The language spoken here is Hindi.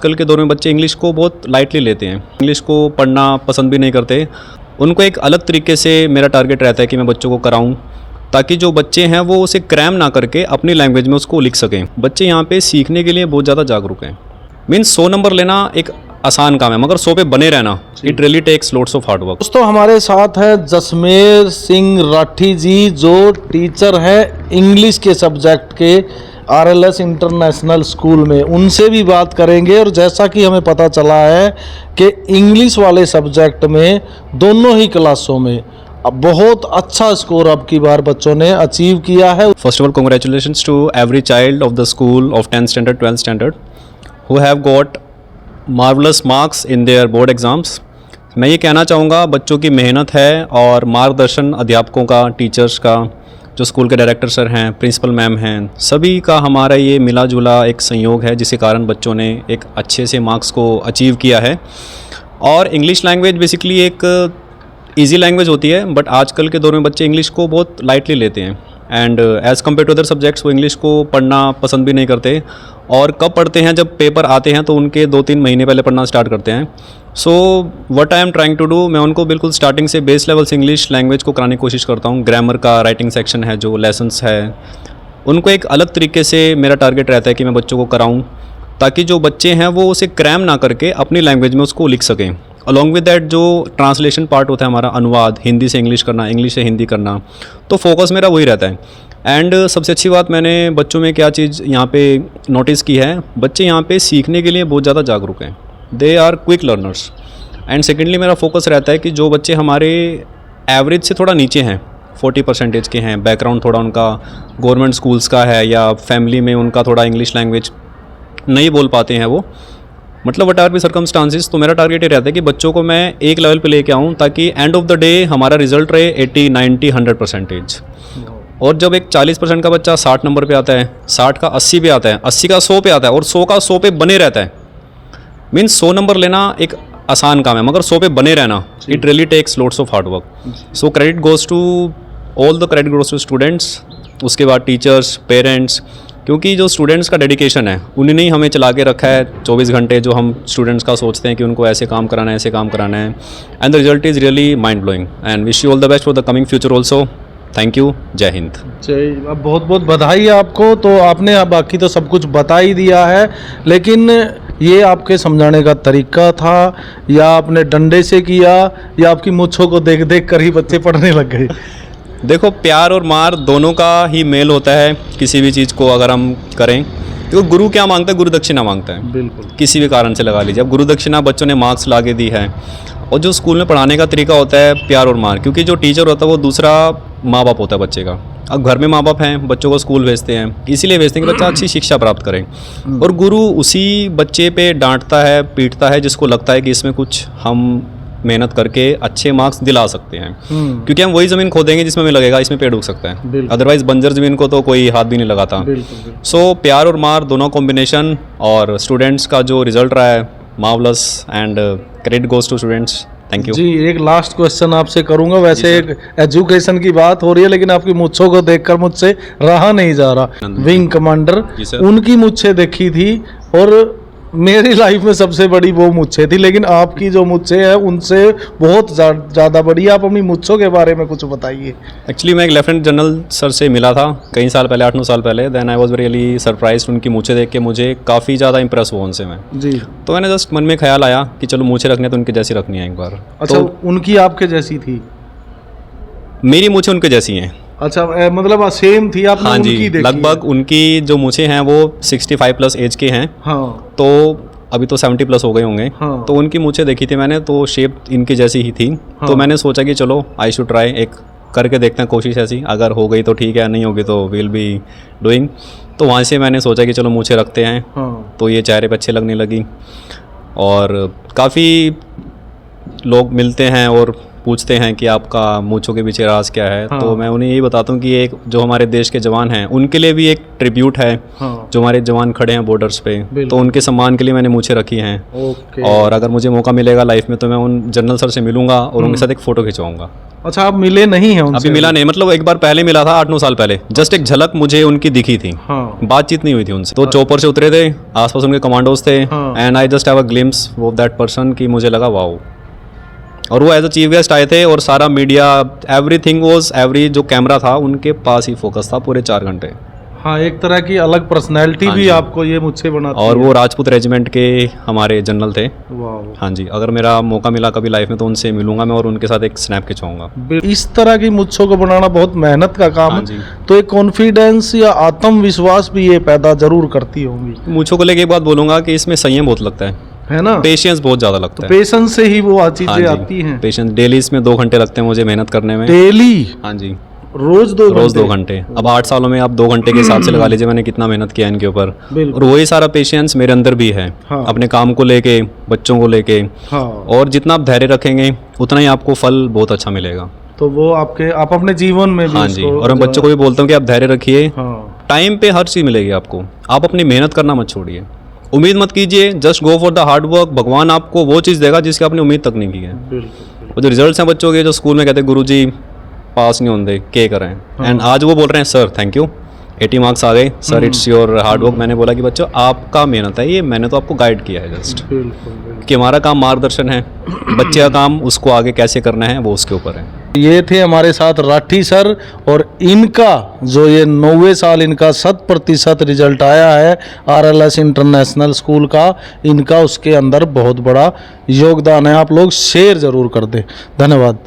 आजकल के दौर में बच्चे इंग्लिश को बहुत लाइटली लेते हैं, इंग्लिश को पढ़ना पसंद भी नहीं करते। उनको एक अलग तरीके से मेरा टारगेट रहता है कि मैं बच्चों को कराऊं, ताकि जो बच्चे हैं वो उसे क्रैम ना करके अपनी लैंग्वेज में उसको लिख सकें। बच्चे यहाँ पे सीखने के लिए बहुत ज़्यादा जागरूक हैं। मीन्स 100 नंबर लेना एक आसान काम है, मगर 100 पे बने रहना it really takes lots of hard work. दोस्तों हमारे साथ है जसमेर सिंह राठी जी, जो टीचर है इंग्लिश के सब्जेक्ट के RLS इंटरनेशनल स्कूल में। उनसे भी बात करेंगे। और जैसा कि हमें पता चला है कि इंग्लिश वाले सब्जेक्ट में दोनों ही क्लासों में अब बहुत अच्छा स्कोर अब की बार बच्चों ने अचीव किया है। First of all congratulations to every child of the school of 10th standard 12th standard who have got marvellous marks in their board exams. मैं ये कहना चाहूँगा बच्चों की मेहनत है और मार्गदर्शन अध्यापकों का, टीचर्स का, जो स्कूल के डायरेक्टर सर हैं, प्रिंसिपल मैम हैं, सभी का हमारा ये मिला जुला एक संयोग है जिसके कारण बच्चों ने एक अच्छे से मार्क्स को अचीव किया है। और इंग्लिश लैंग्वेज बेसिकली एक ईजी लैंग्वेज होती है, बट आजकल के दौर में बच्चे इंग्लिश को बहुत लाइटली लेते हैं and as compare to other subjects वो इंग्लिश को पढ़ना पसंद भी नहीं करते। और कब पढ़ते हैं, जब पेपर आते हैं तो उनके 2-3 महीने पहले पढ़ना स्टार्ट करते हैं। So what I am trying to do, मैं उनको बिल्कुल स्टार्टिंग से बेस लेवल से इंग्लिश लैंग्वेज को कराने की कोशिश करता हूँ। ग्रामर का राइटिंग सेक्शन है, जो लेसन्स है, उनको एक अलग तरीके से मेरा टारगेट रहता है कि मैं बच्चों को कराऊँ, ताकि जो बच्चे हैं वो उसे क्रैम ना करके अपनी लैंग्वेज में उसको लिख सकें। अलॉन्ग विद दैट जो ट्रांसलेशन पार्ट होता है हमारा, अनुवाद हिंदी से इंग्लिश करना, इंग्लिश से हिंदी करना, तो फोकस मेरा वही रहता है। एंड सबसे अच्छी बात मैंने बच्चों में क्या चीज़ यहाँ पे नोटिस की है, बच्चे यहाँ पे सीखने के लिए बहुत ज़्यादा जागरूक हैं। They are quick learners. And secondly मेरा फोकस रहता है कि जो बच्चे हमारे एवरेज से थोड़ा नीचे हैं, 40% के हैं, बैकग्राउंड थोड़ा उनका गवर्नमेंट स्कूल्स का है या फैमिली में उनका थोड़ा इंग्लिश लैंग्वेज नहीं बोल पाते हैं वो, मतलब वट आर भी सर्कमस्टांसिस, तो मेरा टारगेट ये रहता है कि बच्चों को मैं एक लेवल पे लेके आऊँ ताकि एंड ऑफ द डे हमारा रिजल्ट रहे 80, 90, 100%। और जब एक 40% का बच्चा 60 नंबर पे आता है, 60 का 80 पे आता है, 80 का 100 पे आता है और 100 का 100 पे बने रहता है। मीन्स 100 नंबर लेना एक आसान काम है, मगर 100 पे बने रहना it really takes lots of hard work. So credit goes to all the credit goes to students, उसके बाद टीचर्स, पेरेंट्स, क्योंकि जो स्टूडेंट्स का डेडिकेशन है उन्होंने ही हमें चला के रखा है 24 घंटे, जो हम स्टूडेंट्स का सोचते हैं कि उनको ऐसे काम कराना है, ऐसे काम कराना है। And the result is really mind blowing and wish you all the best for the coming future also. Thank you, जय हिंद। जय, बहुत बहुत बधाई आपको। तो आपने बाकी तो सब कुछ बता ही दिया है, लेकिन ये आपके समझाने का तरीका था या आपने डंडे से किया या आपकी मुच्छों को देख देख कर ही बच्चे पढ़ने लग गए? देखो, प्यार और मार दोनों का ही मेल होता है किसी भी चीज़ को अगर हम करें। तो गुरु क्या मांगता है? गुरु दक्षिणा मांगता है। बिल्कुल, किसी भी कारण से लगा लीजिए। अब गुरु दक्षिणा बच्चों ने मार्क्स ला के दी है, और जो स्कूल में पढ़ाने का तरीका होता है प्यार और मार, क्योंकि जो टीचर होता है वो दूसरा माँ बाप होता है बच्चे का। अब घर में माँ बाप हैं, बच्चों को स्कूल भेजते हैं, इसीलिए भेजते हैं कि बच्चा अच्छी शिक्षा प्राप्त करे। और गुरु उसी बच्चे पे डांटता है, पीटता है जिसको लगता है कि इसमें कुछ हम मेहनत करके अच्छे मार्क्स दिला सकते हैं, क्योंकि हम वही ज़मीन खोदेंगे जिसमें हमें लगेगा इसमें पेड़ उग सकता है। अदरवाइज बंजर ज़मीन को तो कोई हाथ भी नहीं लगाता। सो प्यार और मार दोनों कॉम्बिनेशन, और स्टूडेंट्स का जो रिजल्ट रहा है marvellous, and credit goes to students. Thank you ji. एक लास्ट क्वेश्चन आपसे करूंगा। वैसे एक एजुकेशन की बात हो रही है, लेकिन आपकी मुच्छों को देखकर मुझसे रहा नहीं जा रहा। विंग कमांडर, उनकी मुच्छें देखी थी और मेरी लाइफ में सबसे बड़ी वो मुच्छें थी, लेकिन आपकी जो मुच्छें हैं उनसे बहुत ज़्यादा बड़ी। आप अपनी मुच्छों के बारे में कुछ बताइए। एक्चुअली मैं एक लेफ्टिनेंट जनरल सर से मिला था कई साल पहले, 8-9 साल पहले। Then I was really surprised. उनकी मूछें देख के मुझे काफ़ी ज़्यादा इंप्रेस हुआ उनसे मैं। जी। तो मैंने जस्ट मन में ख्याल आया कि चलो मूछें रखनी है तो उनके जैसी रखनी है एक बार। अच्छा, तो उनकी आपके जैसी थी? मेरी मूछें उनके जैसी हैं। अच्छा, मतलब सेम थी आपने? हाँ जी, उनकी देखी लगभग उनकी जो मूछें हैं वो 65+ एज के हैं। हाँ। तो अभी तो 70+ हो गए होंगे। हाँ। तो उनकी मूछें देखी थी मैंने, तो शेप इनकी जैसी ही थी। हाँ। तो मैंने सोचा कि चलो आई शुड ट्राई, एक करके देखते हैं कोशिश ऐसी, अगर हो गई तो ठीक है, नहीं होगी तो विल बी डूइंग। तो वहाँ से मैंने सोचा कि चलो मूछें रखते हैं। हाँ। तो ये चेहरे पे अच्छे लगने लगी, और काफ़ी लोग मिलते हैं और पूछते हैं कि आपका मूंछों के पीछे राज क्या है, हाँ। तो मैं उन्हें यही बताता हूँ कि एक जो हमारे देश के जवान हैं उनके लिए भी एक ट्रिब्यूट है। हाँ। जो हमारे जवान खड़े हैं बॉर्डर्स पे, बिल्कुल। तो उनके सम्मान के लिए मैंने मूंछें रखी हैं। ओके। और अगर मुझे मौका मिलेगा लाइफ में तो मैं उन जनरल सर से मिलूंगा और उनके साथ एक फ़ोटो खिंचवाऊंगा। अच्छा, आप मिले नहीं हैं उनसे? अभी मिला नहीं, मतलब एक बार पहले मिला था 8-9 साल पहले, जस्ट एक झलक मुझे उनकी दिखी थी, हाँ। बातचीत नहीं हुई थी उनसे। तो चौपर से उतरे थे, आसपास उनके कमांडोज थे, हाँ। And I just have a glimpse of that person कि मुझे लगा वाओ। और वो एज अ चीफ गेस्ट आए थे और सारा मीडिया एवरीथिंग वाज एवरी जो कैमरा था उनके पास ही फोकस था पूरे 4 घंटे। हाँ, एक तरह की अलग पर्सनैलिटी हाँ भी जी। आपको ये मुझसे बनाती और है। वो राजपूत रेजिमेंट के हमारे जनरल थे। वाह। हाँ जी, अगर मेरा मौका मिला कभी लाइफ में तो उनसे मिलूंगा मैं और उनके साथ एक स्नैप खिंचवाऊंगा। इस तरह की मुच्छों को बनाना बहुत मेहनत का काम हाँ है, जी। तो एक कॉन्फिडेंस या आत्मविश्वास भी ये पैदा जरूर करती होंगी, मूंछों को लेके एक बात बोलूंगा कि इसमें संयम बहुत लगता है ना? पेशेंस बहुत ज़्यादा लगता है। पेशेंस से ही वो हाँ चीजें आती हैं। पेशेंस डेली इसमें 2 घंटे लगते हैं मुझे मेहनत करने में। डेली? हाँ जी, रोज 2 रोज घंटे? 2 घंटे। अब 8 सालों में आप 2 घंटे के हिसाब से लगा लीजिए मैंने कितना मेहनत किया इनके ऊपर। बिल्कुल। और वही सारा पेशेंस मेरे अंदर भी है, हाँ। अपने काम को लेके, बच्चों को लेके। हाँ। और जितना आप धैर्य रखेंगे उतना ही आपको फल बहुत अच्छा मिलेगा। तो वो आप अपने जीवन में भी हाँ जी, उसको और मैं बच्चों को भी बोलता हूँ कि आप धैर्य रखिए, हाँ। टाइम पे हर चीज़ मिलेगी आपको। आप अपनी मेहनत करना मत छोड़िए, उम्मीद मत कीजिए, just go for the hard work. भगवान आपको वो चीज़ देगा जिसकी आपने उम्मीद तक नहीं की है। बिल्कुल। वो जो रिजल्ट्स हैं बच्चों के, जो स्कूल में कहते हैं गुरुजी पास नहीं होंगे के करें, एंड आज वो बोल रहे हैं सर थैंक यू 80 मार्क्स आ गए sir, it's your hard work. मैंने बोला कि बच्चों आपका मेहनत है ये, मैंने तो आपको गाइड किया है जस्ट, बिल्कुल। कि हमारा काम मार्गदर्शन है, बच्चे का काम उसको आगे कैसे करना है वो उसके ऊपर है। ये थे हमारे साथ राठी सर, और इनका जो ये 90वें साल इनका 100% रिजल्ट आया है RLS इंटरनेशनल स्कूल का, इनका उसके अंदर बहुत बड़ा योगदान है। आप लोग शेयर जरूर कर दें। धन्यवाद।